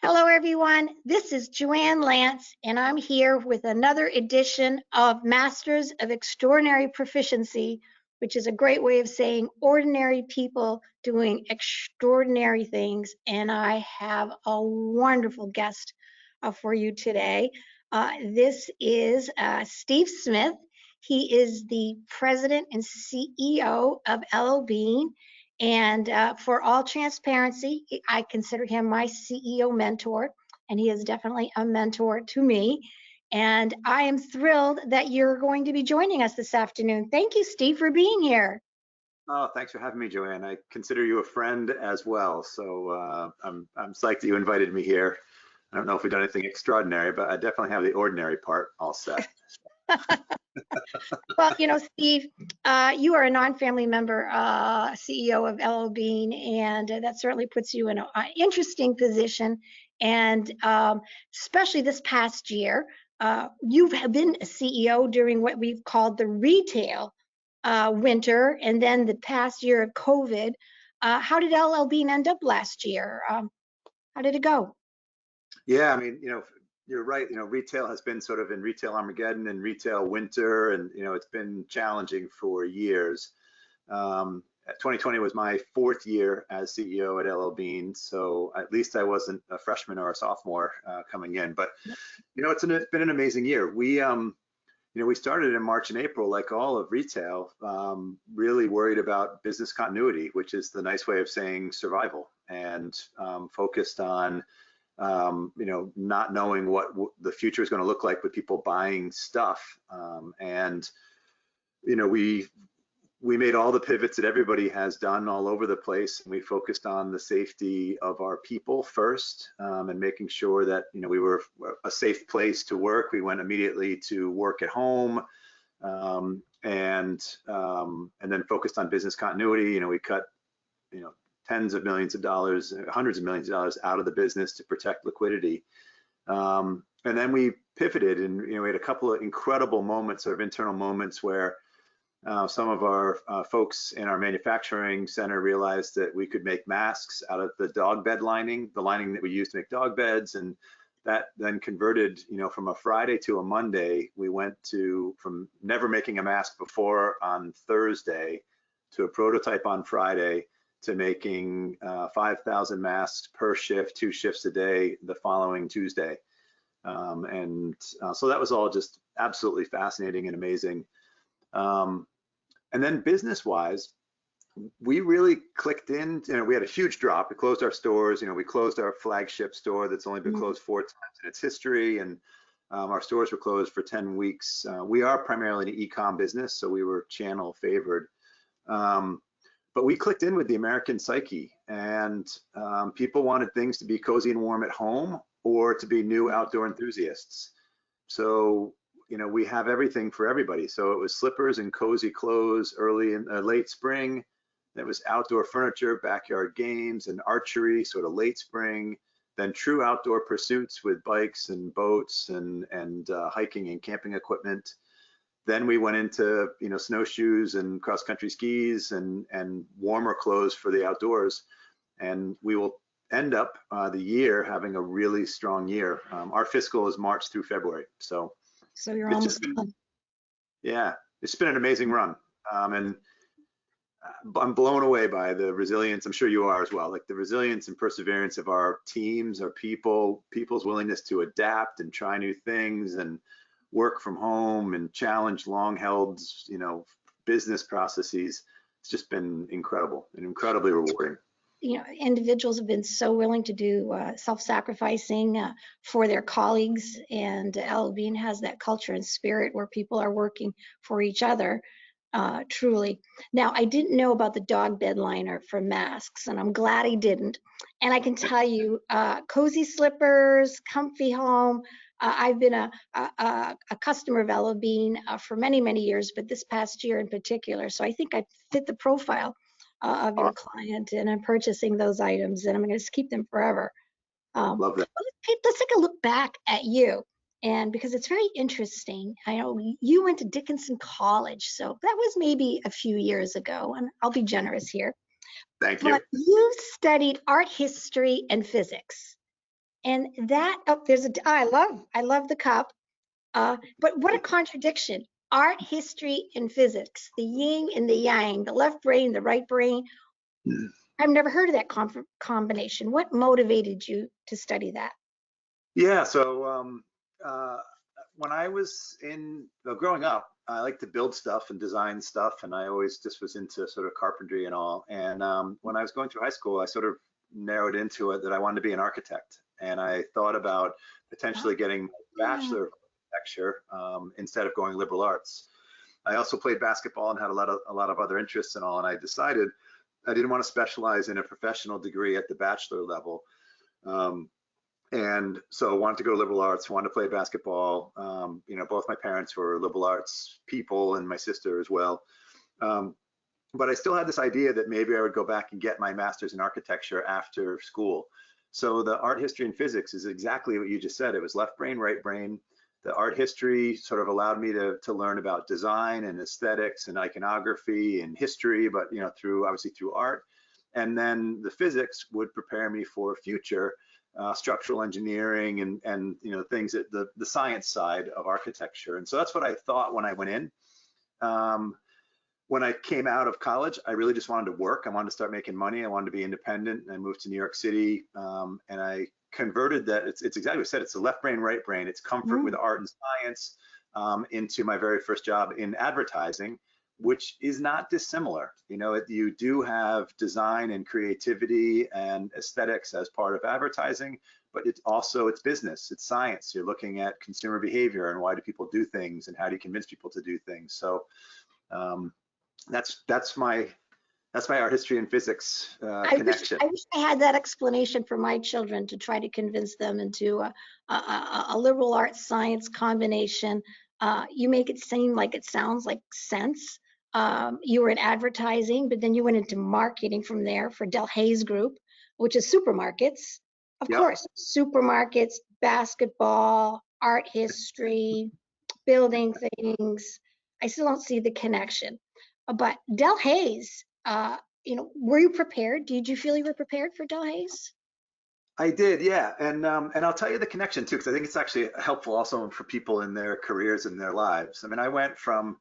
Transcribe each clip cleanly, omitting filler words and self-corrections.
Hello, everyone. This is Joanne Lantz, and I'm here with another edition of Masters of Extraordinary Proficiency, which is a great way of saying ordinary people doing extraordinary things. And I have a wonderful guest for you today. This is Steve Smith. He is the president and CEO of LL Bean. And for all transparency, I consider him my CEO mentor, and he is definitely a mentor to me. And I am thrilled that you're going to be joining us this afternoon. Thank you, Steve, for being here. Oh, thanks for having me, Joanne. I consider you a friend as well. So I'm psyched that you invited me here. I don't know if we've done anything extraordinary, but I definitely have the ordinary part all set. Well, Steve, you are a non-family member CEO of LL Bean, and that certainly puts you in an interesting position. And especially this past year, you have been a CEO during what we've called the retail winter, and then the past year of COVID. How did LL Bean end up last year? How did it go? Yeah, I mean, you're right. Retail has been sort of in retail Armageddon and retail winter, and it's been challenging for years. 2020 was my fourth year as CEO at LL Bean, so at least I wasn't a freshman or a sophomore coming in. But it's been an amazing year. We started in March and April, like all of retail, really worried about business continuity, which is the nice way of saying survival, and focused on not knowing what the future is going to look like with people buying stuff. And we made all the pivots that everybody has done all over the place, and we focused on the safety of our people first, and making sure that we were a safe place to work. We went immediately to work at home, and then focused on business continuity. We cut tens of millions of dollars, hundreds of millions of dollars out of the business to protect liquidity. And then we pivoted, and we had a couple of incredible moments, sort of internal moments, where some of our folks in our manufacturing center realized that we could make masks out of the dog bed lining, the lining that we use to make dog beds. And that then converted, from a Friday to a Monday. We went from never making a mask before on Thursday to a prototype on Friday to making 5,000 masks per shift, 2 shifts a day the following Tuesday. So that was all just absolutely fascinating and amazing. And then business-wise, we really clicked in. We had a huge drop. We closed our stores. We closed our flagship store that's only been closed 4 times in its history, and our stores were closed for 10 weeks. We are primarily an e-com business, so we were channel favored. But we clicked in with the American psyche, and people wanted things to be cozy and warm at home or to be new outdoor enthusiasts. So we have everything for everybody. So it was slippers and cozy clothes early in late spring. It was outdoor furniture, backyard games, and archery sort of late spring. Then true outdoor pursuits with bikes and boats and hiking and camping equipment. Then we went into snowshoes and cross country skis and warmer clothes for the outdoors. And we will end up the year having a really strong year. Our fiscal is March through February. So you're almost done. Yeah, it's been an amazing run. And I'm blown away by the resilience. I'm sure you are as well. Like the resilience and perseverance of our teams, our people's willingness to adapt and try new things and work from home and challenge long-held, business processes. It's just been incredible and incredibly rewarding. Individuals have been so willing to do self-sacrificing for their colleagues, and LL Bean has that culture and spirit where people are working for each other, truly. Now, I didn't know about the dog bed liner for masks, and I'm glad I didn't. And I can tell you, cozy slippers, comfy home. I've been a customer of LL Bean for many, many years, but this past year in particular. So I think I fit the profile of your client, and I'm purchasing those items, and I'm going to just keep them forever. Love that. Let's take a look back at you, and because it's very interesting. I know you went to Dickinson College, so that was maybe a few years ago, and I'll be generous here. Thank you. But you studied art history and physics. And that, oh, I love the cup. But what a contradiction. Art, history, and physics, the yin and the yang, the left brain, the right brain. I've never heard of that combination. What motivated you to study that? Yeah, so when I was growing up, I like to build stuff and design stuff, and I always just was into sort of carpentry and all. And when I was going through high school, I sort of narrowed into it that I wanted to be an architect, and I thought about potentially getting a Yeah. bachelor of architecture instead of going liberal arts. I also played basketball and had a lot of other interests and all, and I decided I didn't want to specialize in a professional degree at the bachelor level. Um, and so wanted to go liberal arts, wanted to play basketball. Both my parents were liberal arts people and my sister as well. Um, but I still had this idea that maybe I would go back and get my master's in architecture after school. So the art history and physics is exactly what you just said. It was left brain, right brain. The art history sort of allowed me to learn about design and aesthetics and iconography and history, but obviously through art. And then the physics would prepare me for future structural engineering and things that the science side of architecture. And so that's what I thought when I went in. When I came out of college, I really just wanted to work. I wanted to start making money. I wanted to be independent. And I moved to New York City, and I converted that. It's exactly what I said. It's the left brain, right brain. It's comfort with art and science into my very first job in advertising, which is not dissimilar. You do have design and creativity and aesthetics as part of advertising, but it's business, it's science. You're looking at consumer behavior and why do people do things and how do you convince people to do things. So that's my art history and physics connection. I wish I had that explanation for my children to try to convince them into a liberal arts science combination. You make it seem like it sounds like sense. You were in advertising, but then you went into marketing from there for Delhaize Group, which is supermarkets. Of Yep. course, supermarkets, basketball, art history, building things. I still don't see the connection. But Delhaize, were you prepared? Did you feel you were prepared for Delhaize? I did, yeah, and I'll tell you the connection too, because I think it's actually helpful also for people in their careers and their lives. I mean, I went from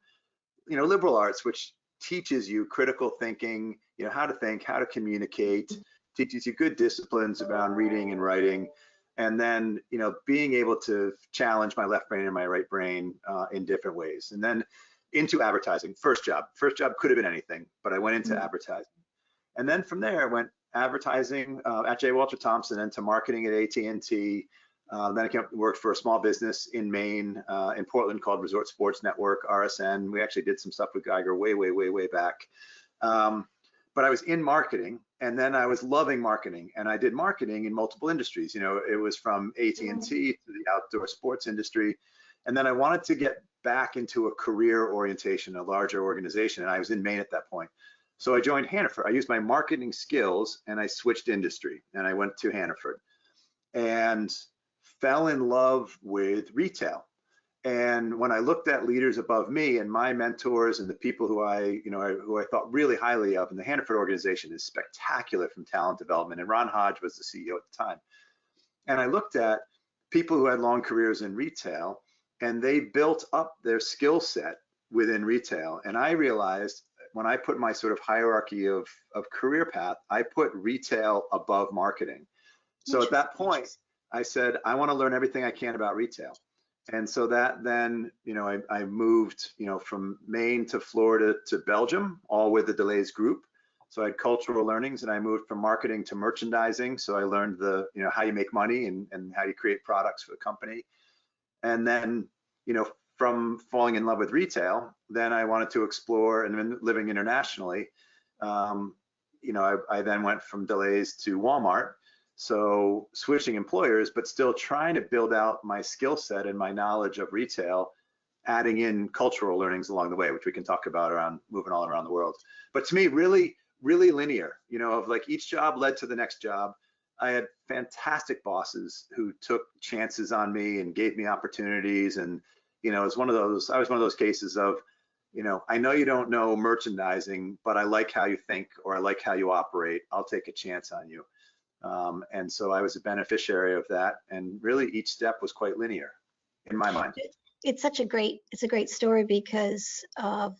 liberal arts, which teaches you critical thinking, how to think, how to communicate, teaches you good disciplines around reading and writing, and then being able to challenge my left brain and my right brain in different ways, and then into advertising. First job could have been anything, but I went into advertising, and then from there I went advertising at J. Walter Thompson and to marketing at AT&T. Then I worked for a small business in Maine, in Portland, called Resort Sports Network, RSN. We actually did some stuff with Geiger way back. But I was in marketing, and then I was loving marketing, and I did marketing in multiple industries. It was from AT&T to the outdoor sports industry, and then I wanted to get back into a career orientation, a larger organization, and I was in Maine at that point. So I joined Hannaford. I used my marketing skills, and I switched industry, and I went to Hannaford, and fell in love with retail. And when I looked at leaders above me and my mentors and the people who I thought really highly of, and the Hannaford organization is spectacular from talent development, and Ron Hodge was the CEO at the time. And I looked at people who had long careers in retail, and they built up their skill set within retail. And I realized when I put my sort of hierarchy of career path, I put retail above marketing. So at that point, I said, I want to learn everything I can about retail. And so that then, I moved, from Maine to Florida to Belgium, all with the Delhaize Group. So I had cultural learnings, and I moved from marketing to merchandising. So I learned how you make money and how you create products for the company. And then, from falling in love with retail, then I wanted to explore, and then living internationally, I then went from Delhaize to Walmart. So switching employers, but still trying to build out my skill set and my knowledge of retail, adding in cultural learnings along the way, which we can talk about around moving all around the world. But to me, really, really linear, of like each job led to the next job. I had fantastic bosses who took chances on me and gave me opportunities. And, I was one of those cases of, I know you don't know merchandising, but I like how you think, or I like how you operate. I'll take a chance on you. And so I was a beneficiary of that. And really each step was quite linear in my mind. It's a great story because of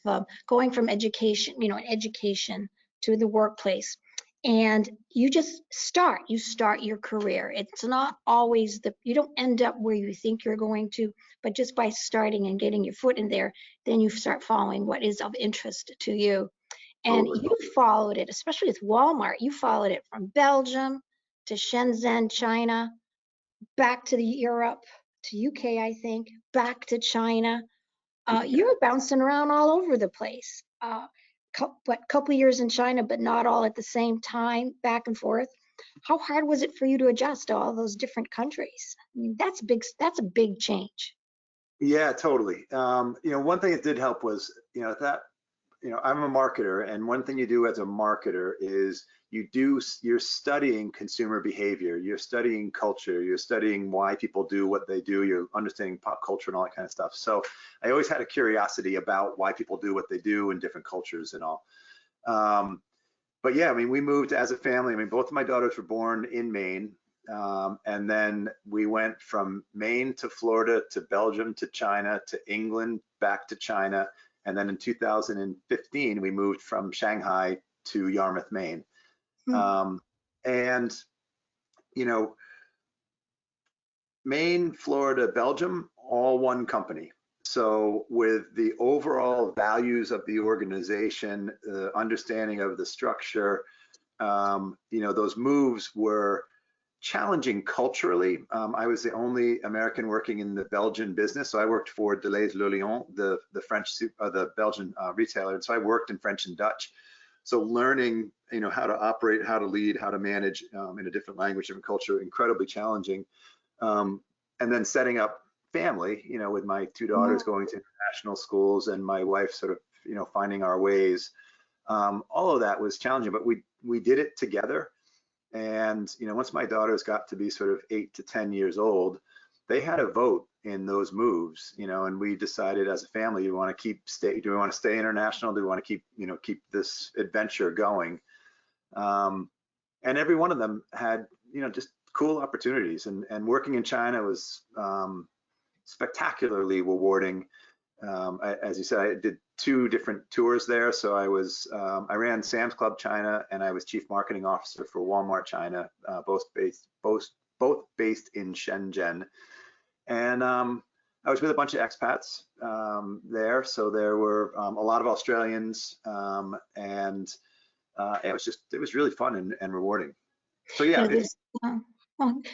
going from education, education to the workplace. And you start your career. It's not always you don't end up where you think you're going to, but just by starting and getting your foot in there, then you start following what is of interest to you. And Totally. you followed it, especially with Walmart, you followed it from Belgium to Shenzhen, China, back to Europe, to UK, I think, back to China. You were bouncing around all over the place. Couple years in China, but not all at the same time, back and forth. How hard was it for you to adjust to all those different countries? I mean, that's a big change. Yeah, totally. One thing that did help was, I'm a marketer, and one thing you do as a marketer is you're studying consumer behavior, you're studying culture, you're studying why people do what they do, you're understanding pop culture and all that kind of stuff. So I always had a curiosity about why people do what they do in different cultures and all. But yeah, I mean, we moved as a family. I mean, both of my daughters were born in Maine. And then we went from Maine to Florida to Belgium to China to England, back to China. And then in 2015, we moved from Shanghai to Yarmouth, Maine. And, Maine, Florida, Belgium, all one company. So with the overall values of the organization, the understanding of the structure, those moves were challenging culturally. I was the only American working in the Belgian business. So I worked for Deleuze Le Lion, the Belgian retailer. And so I worked in French and Dutch. So learning, how to operate, how to lead, how to manage in a different language, different culture, incredibly challenging. And then setting up family, with my two daughters going to international schools and my wife sort of, finding our ways. All of that was challenging, but we did it together. And, once my daughters got to be sort of 8 to 10 years old, they had a vote in those moves, and we decided as a family, do we want to stay international? Do we want to keep this adventure going? And every one of them had, just cool opportunities, and working in China was spectacularly rewarding. As you said, I did 2 different tours there. So I ran Sam's Club China, and I was chief marketing officer for Walmart China, both based in Shenzhen. And I was with a bunch of expats there. So there were a lot of Australians, and it was really fun and rewarding. So yeah.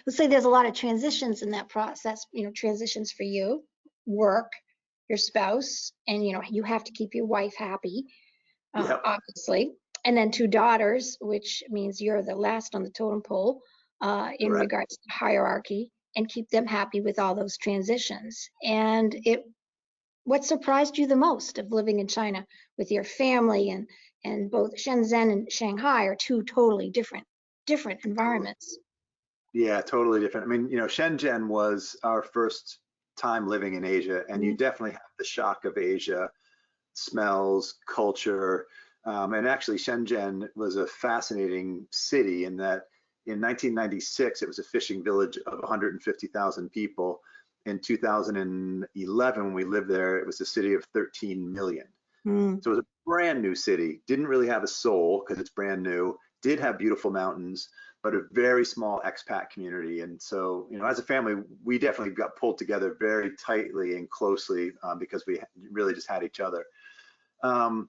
Let's say there's a lot of transitions in that process, transitions for you, work, your spouse, and you have to keep your wife happy, obviously, and then 2 daughters, which means you're the last on the totem pole in Correct. regards to hierarchy, and keep them happy with all those transitions. And what surprised you the most of living in China with your family, and both Shenzhen and Shanghai are 2 totally different environments. Yeah, totally different. I mean, Shenzhen was our first time living in Asia, and you definitely have the shock of Asia, smells, culture. And actually, Shenzhen was a fascinating city in that in 1996, it was a fishing village of 150,000 people. In 2011, when we lived there, it was a city of 13 million. So it was a brand new city, didn't really have a soul because it's brand new, did have beautiful mountains, but a very small expat community. And so, as a family, we definitely got pulled together very tightly and closely because we really just had each other. But,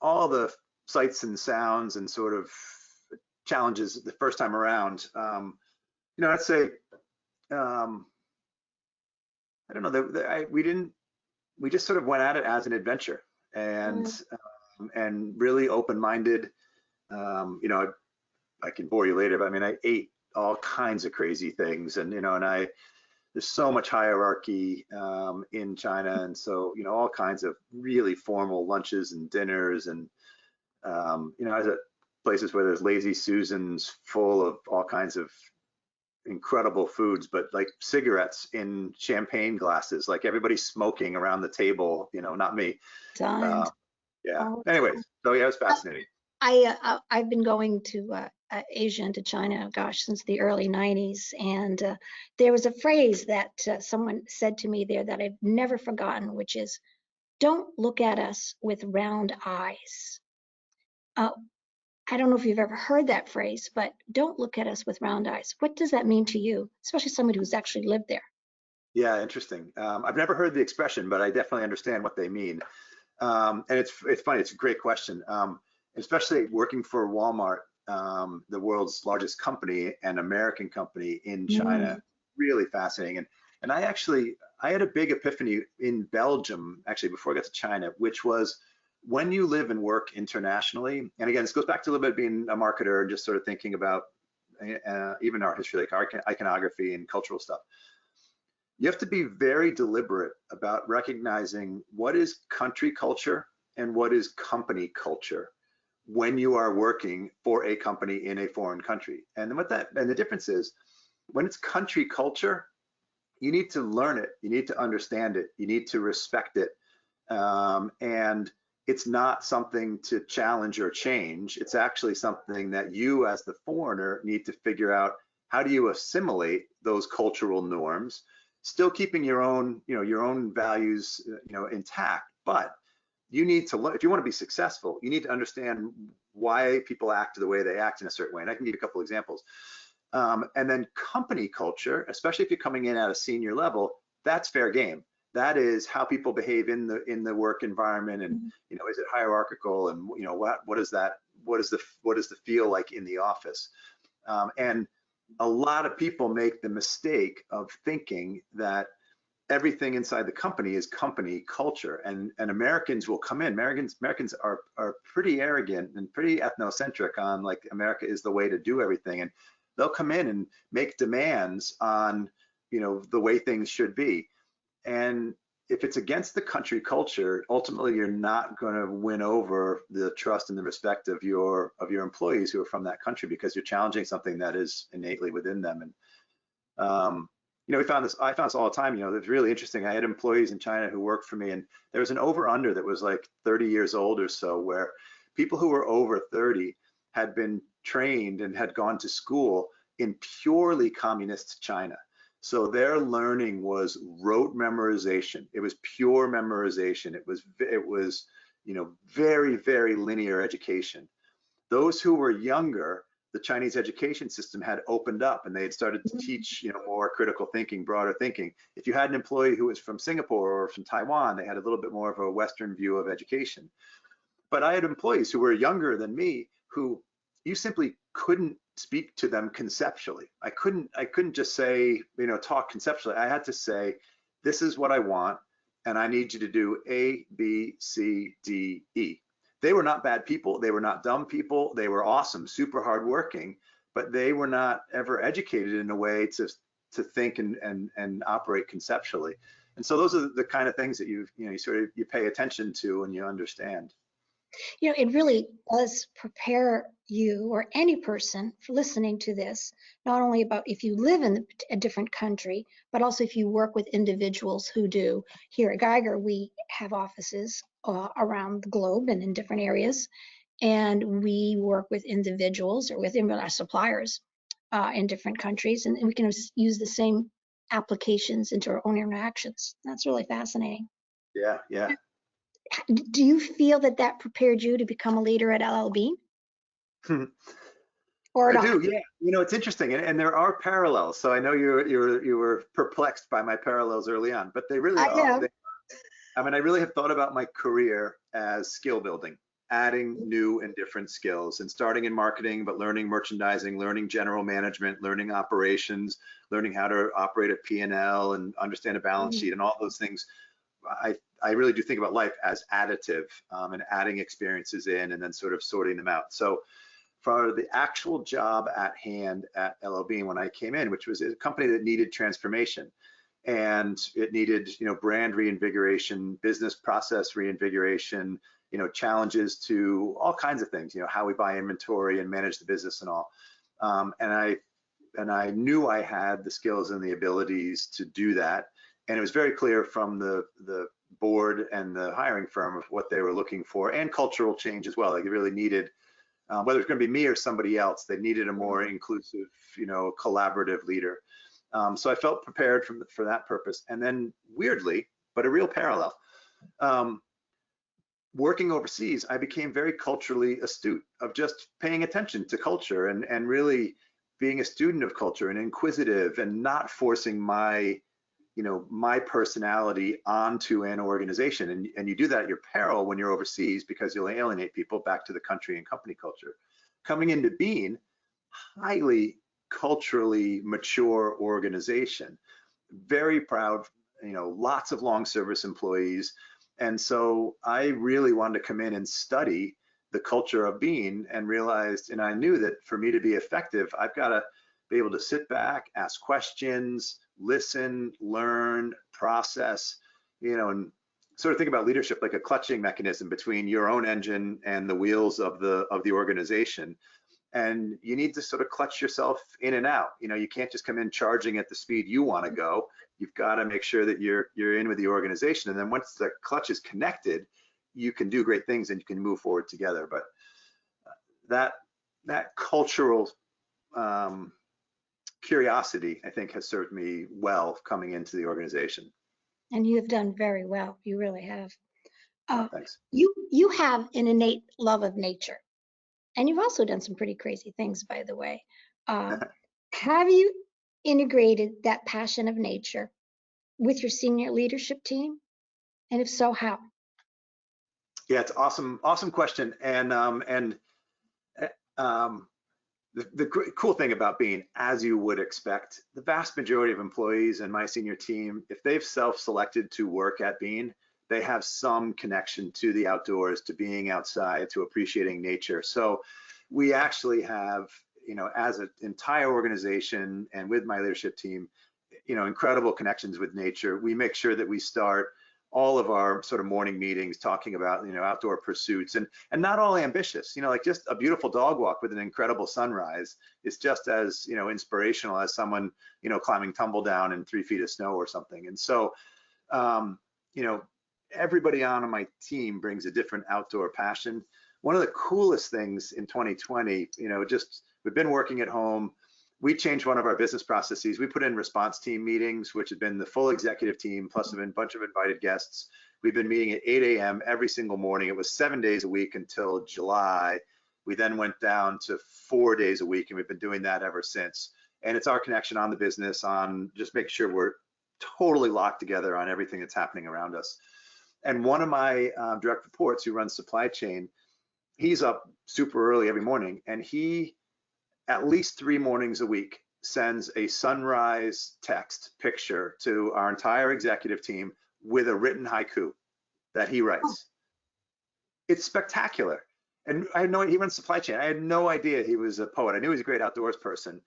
all the sights and sounds and sort of challenges the first time around, I'd say, I don't know, we just sort of went at it as an adventure, and really open-minded. I can bore you later, but I mean, I ate all kinds of crazy things, and there's so much hierarchy in China, and so all kinds of really formal lunches and dinners, and I was at places where there's lazy Susans full of all kinds of incredible foods, but like cigarettes in champagne glasses, like everybody's smoking around the table, not me. Yeah. Anyways, so yeah, it was fascinating. I've been going to Asia and to China, gosh, since the early 90s. And there was a phrase that someone said to me there that I've never forgotten, which is, don't look at us with round eyes. Uh, I don't know if you've ever heard that phrase, but don't look at us with round eyes. What does that mean to you, especially somebody who's actually lived there? Yeah, interesting. I've never heard the expression, but I definitely understand what they mean. And it's funny. It's a great question, especially working for Walmart, the world's largest company and American company in China. Mm. Really fascinating. And I had a big epiphany in Belgium, actually, before I got to China, which was when you live and work internationally. And again, this goes back to a little bit being a marketer and just sort of thinking about even art history, like iconography and cultural stuff. You have to be very deliberate about recognizing what is country culture and what is company culture when you are working for a company in a foreign country. And the difference is, when it's country culture, you need to learn it, you need to understand it, you need to respect it, and it's not something to challenge or change. It's actually something that you, as the foreigner, need to figure out, how do you assimilate those cultural norms, still keeping your own, your own values, intact. But you need to learn, if you want to be successful, you need to understand why people act the way they act in a certain way. And I can give you a couple examples. And then company culture, especially if you're coming in at a senior level, that's fair game. That is how people behave in the work environment, and is it hierarchical, and what is the feel like in the office? And a lot of people make the mistake of thinking that everything inside the company is company culture, and Americans will come in. Americans are pretty arrogant and pretty ethnocentric on, like, America is the way to do everything, and they'll come in and make demands on the way things should be. And if it's against the country culture, ultimately you're not going to win over the trust and the respect of your employees who are from that country, because you're challenging something that is innately within them. And I found this all the time. It's really interesting. I had employees in China who worked for me, and there was an over under that was like 30 years old or so, where people who were over 30 had been trained and had gone to school in purely communist China. So their learning was rote memorization. It was pure memorization. It was very, very linear education. Those who were younger, the Chinese education system had opened up, and they had started to teach more critical thinking, broader thinking. If you had an employee who was from Singapore or from Taiwan, they had a little bit more of a Western view of education. But I had employees who were younger than me who you simply couldn't speak to them conceptually. I couldn't just say, talk conceptually. I had to say, this is what I want, and I need you to do A, B, C, D, E. They were not bad people. They were not dumb people. They were awesome, super hardworking, but they were not ever educated in a way to think and operate conceptually. And so those are the kind of things that you pay attention to and you understand. It really does prepare you or any person for listening to this, not only about if you live in a different country, but also if you work with individuals who do. Here at Geiger, we have offices around the globe and in different areas, and we work with individuals or with our suppliers in different countries, and we can use the same applications into our own interactions. That's really fascinating. Yeah, yeah. Do you feel that prepared you to become a leader at LLB or I not? do, yeah. It's interesting, and there are parallels. So I know you were perplexed by my parallels early on, but they really I are. am. I really have thought about my career as skill building, adding new and different skills, and starting in marketing, but learning merchandising, learning general management, learning operations, learning how to operate a P&L and understand a balance sheet, and all those things. I really do think about life as additive, and adding experiences in and then sort of sorting them out. So for the actual job at hand at LLB, when I came in, which was a company that needed transformation, and it needed brand reinvigoration, business process reinvigoration, challenges to all kinds of things, how we buy inventory and manage the business and all. And I knew I had the skills and the abilities to do that. And it was very clear from the board and the hiring firm of what they were looking for, and cultural change as well. Like, it really needed whether it's going to be me or somebody else. They needed a more inclusive, collaborative leader. So I felt prepared for that purpose. And then weirdly, but a real parallel, um, working overseas, I became very culturally astute of just paying attention to culture and really being a student of culture and inquisitive and not forcing my personality onto an organization. And you do that at your peril when you're overseas because you'll alienate people back to the country and company culture. Coming into Bean, highly culturally mature organization, very proud, lots of long service employees. And so I really wanted to come in and study the culture of Bean and realized, and I knew that for me to be effective, I've got to be able to sit back, ask questions, listen, learn, process, and sort of think about leadership like a clutching mechanism between your own engine and the wheels of the organization. And you need to sort of clutch yourself in and out. You can't just come in charging at the speed you want to go. You've got to make sure that you're in with the organization. And then once the clutch is connected, you can do great things and you can move forward together. But that cultural curiosity, I think, has served me well coming into the organization. And you have done very well. You really have. Thanks. You have an innate love of nature. And you've also done some pretty crazy things, by the way. Have you integrated that passion of nature with your senior leadership team? And if so, how? Yeah, it's awesome question. And the cool thing about Bean, as you would expect, the vast majority of employees in my senior team, if they've self-selected to work at Bean, they have some connection to the outdoors, to being outside, to appreciating nature. So we actually have, as an entire organization and with my leadership team, incredible connections with nature. We make sure that we start all of our sort of morning meetings talking about, outdoor pursuits and not all ambitious, like just a beautiful dog walk with an incredible sunrise is just as, inspirational as someone, climbing tumble down in 3 feet of snow or something. And so, everybody on my team brings a different outdoor passion. One of the coolest things in 2020, we've been working at home. We changed one of our business processes. We put in response team meetings, which had been the full executive team, plus a bunch of invited guests. We've been meeting at 8 a.m. every single morning. It was 7 days a week until July. We then went down to 4 days a week, and we've been doing that ever since. And it's our connection on the business, on just make sure we're totally locked together on everything that's happening around us. And one of my direct reports who runs supply chain, he's up super early every morning, and he, at least 3 mornings a week, sends a sunrise text picture to our entire executive team with a written haiku that he writes. It's spectacular. And I know he runs supply chain. I had no idea he was a poet. I knew he was a great outdoors person.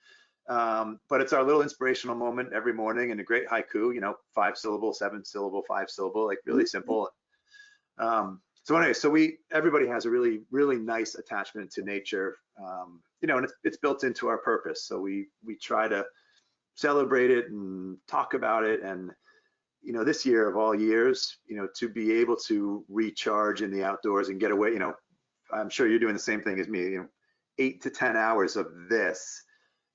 But it's our little inspirational moment every morning, and a great haiku, 5 syllable, 7 syllable, 5 syllable, like really simple. So anyway, everybody has a really, really nice attachment to nature, and it's built into our purpose. So we try to celebrate it and talk about it. And, this year of all years, to be able to recharge in the outdoors and get away, I'm sure you're doing the same thing as me, 8 to 10 hours of this,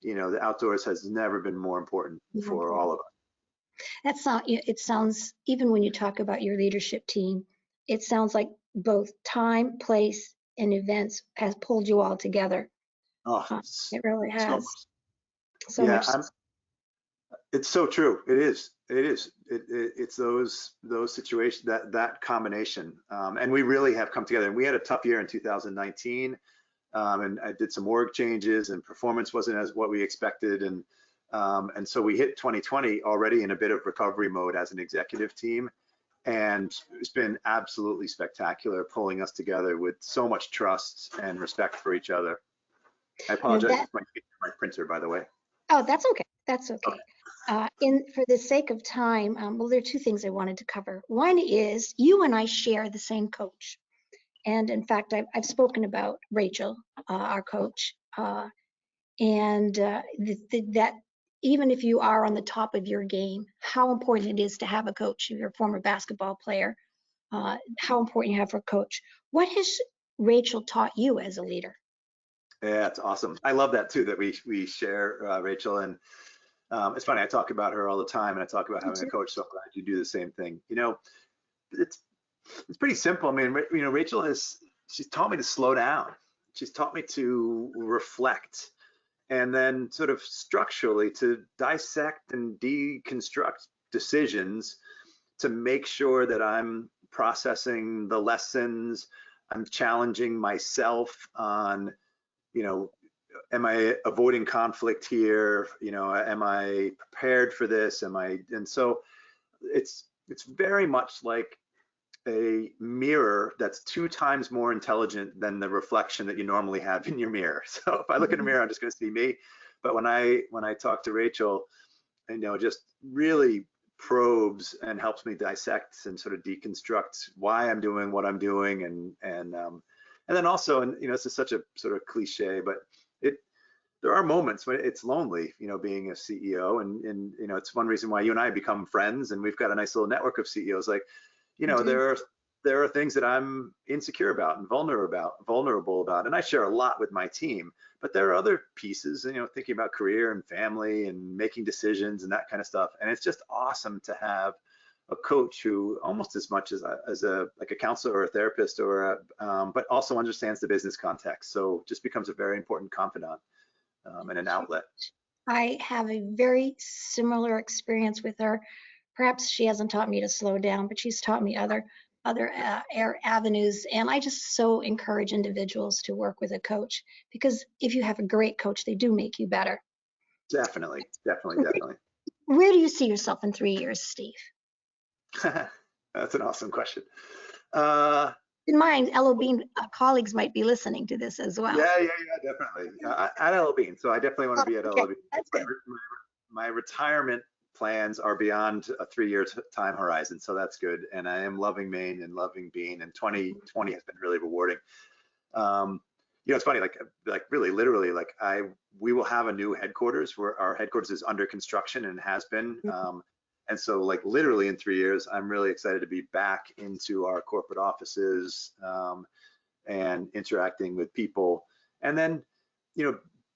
the outdoors has never been more important for all of us. It sounds, even when you talk about your leadership team, it sounds like both time, place, and events has pulled you all together. Oh, it really has. So much. It's so true. It is. It's those situations, that combination. And we really have come together. And we had a tough year in 2019. And I did some org changes, and performance wasn't as what we expected. And so we hit 2020 already in a bit of recovery mode as an executive team. And it's been absolutely spectacular, pulling us together with so much trust and respect for each other. I apologize for my printer, by the way. Oh, that's okay. That's okay. For the sake of time, well, there are 2 things I wanted to cover. One is you and I share the same coach. And in fact, I've spoken about Rachel, our coach, and that even if you are on the top of your game, how important it is to have a coach. If you're a former basketball player, how important you have for a coach. What has Rachel taught you as a leader? Yeah, it's awesome. I love that too, that we share, Rachel. And it's funny, I talk about her all the time, and I talk about having a coach, so I'm glad you do the same thing. It's it's pretty simple. I mean, Rachel she's taught me to slow down. She's taught me to reflect, and then sort of structurally to dissect and deconstruct decisions to make sure that I'm processing the lessons. I'm challenging myself on, you know, am I avoiding conflict here? Am I prepared for this? And so it's very much like a mirror that's 2 times more intelligent than the reflection that you normally have in your mirror. So if I look in a mirror, I'm just going to see me. But when I talk to Rachel, just really probes and helps me dissect and sort of deconstruct why I'm doing what I'm doing, and then also, and this is such a sort of cliche, but there are moments when it's lonely, being a CEO, and it's one reason why you and I have become friends, and we've got a nice little network of CEOs. Like, there are things that I'm insecure about and vulnerable about, and I share a lot with my team. But there are other pieces, thinking about career and family and making decisions and that kind of stuff. And it's just awesome to have a coach who almost as much as a like a counselor or a therapist but also understands the business context. So just becomes a very important confidant and an outlet. I have a very similar experience with her. Perhaps she hasn't taught me to slow down, but she's taught me other avenues. And I just so encourage individuals to work with a coach, because if you have a great coach, they do make you better. Definitely. Where do you see yourself in 3 years, Steve? That's an awesome question. In mind, LO Bean colleagues might be listening to this as well. Yeah, definitely. At LO Bean. So I definitely want to be at LO Bean. That's good. My retirement plans are beyond a 3-year time horizon, so that's good. And I am loving Maine and loving Bean, and 2020 has been really rewarding. It's funny, like really, literally, like we will have a new headquarters, where our headquarters is under construction and has been. And so, like, literally in 3 years, I'm really excited to be back into our corporate offices and interacting with people. And then,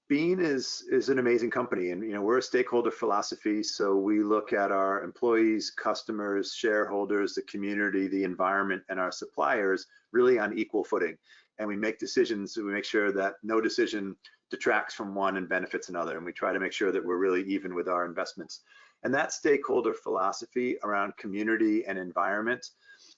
Bean is an amazing company, and we're a stakeholder philosophy. So we look at our employees, customers, shareholders, the community, the environment, and our suppliers really on equal footing. And we make decisions. So we make sure that no decision detracts from one and benefits another. And we try to make sure that we're really even with our investments. And that stakeholder philosophy around community and environment,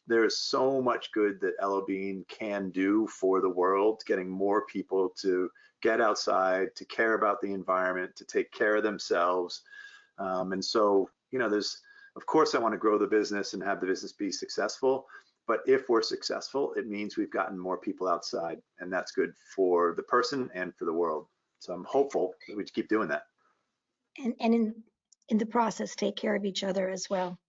there is so much good that LO Bean can do for the world, getting more people to get outside, to care about the environment, to take care of themselves. And so, of course, I want to grow the business and have the business be successful. But if we're successful, it means we've gotten more people outside, and that's good for the person and for the world. So I'm hopeful that we keep doing that. And in the process, take care of each other as well.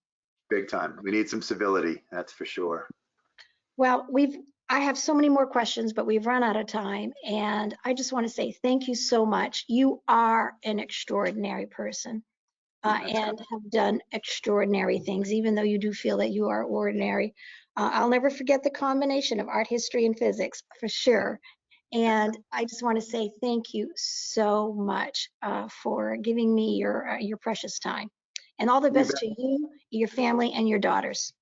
Big time. We need some civility, that's for sure. Well, I have so many more questions, but we've run out of time. And I just want to say thank you so much. You are an extraordinary person and have done extraordinary things, even though you do feel that you are ordinary. I'll never forget the combination of art, history, and physics, for sure. And I just want to say thank you so much for giving me your precious time. And all the best to you, your family, and your daughters.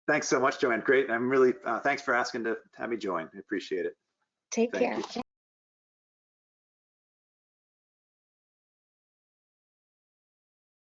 Thanks so much, Joanne. Great. I'm really, thanks for asking to have me join. I appreciate it. Take care.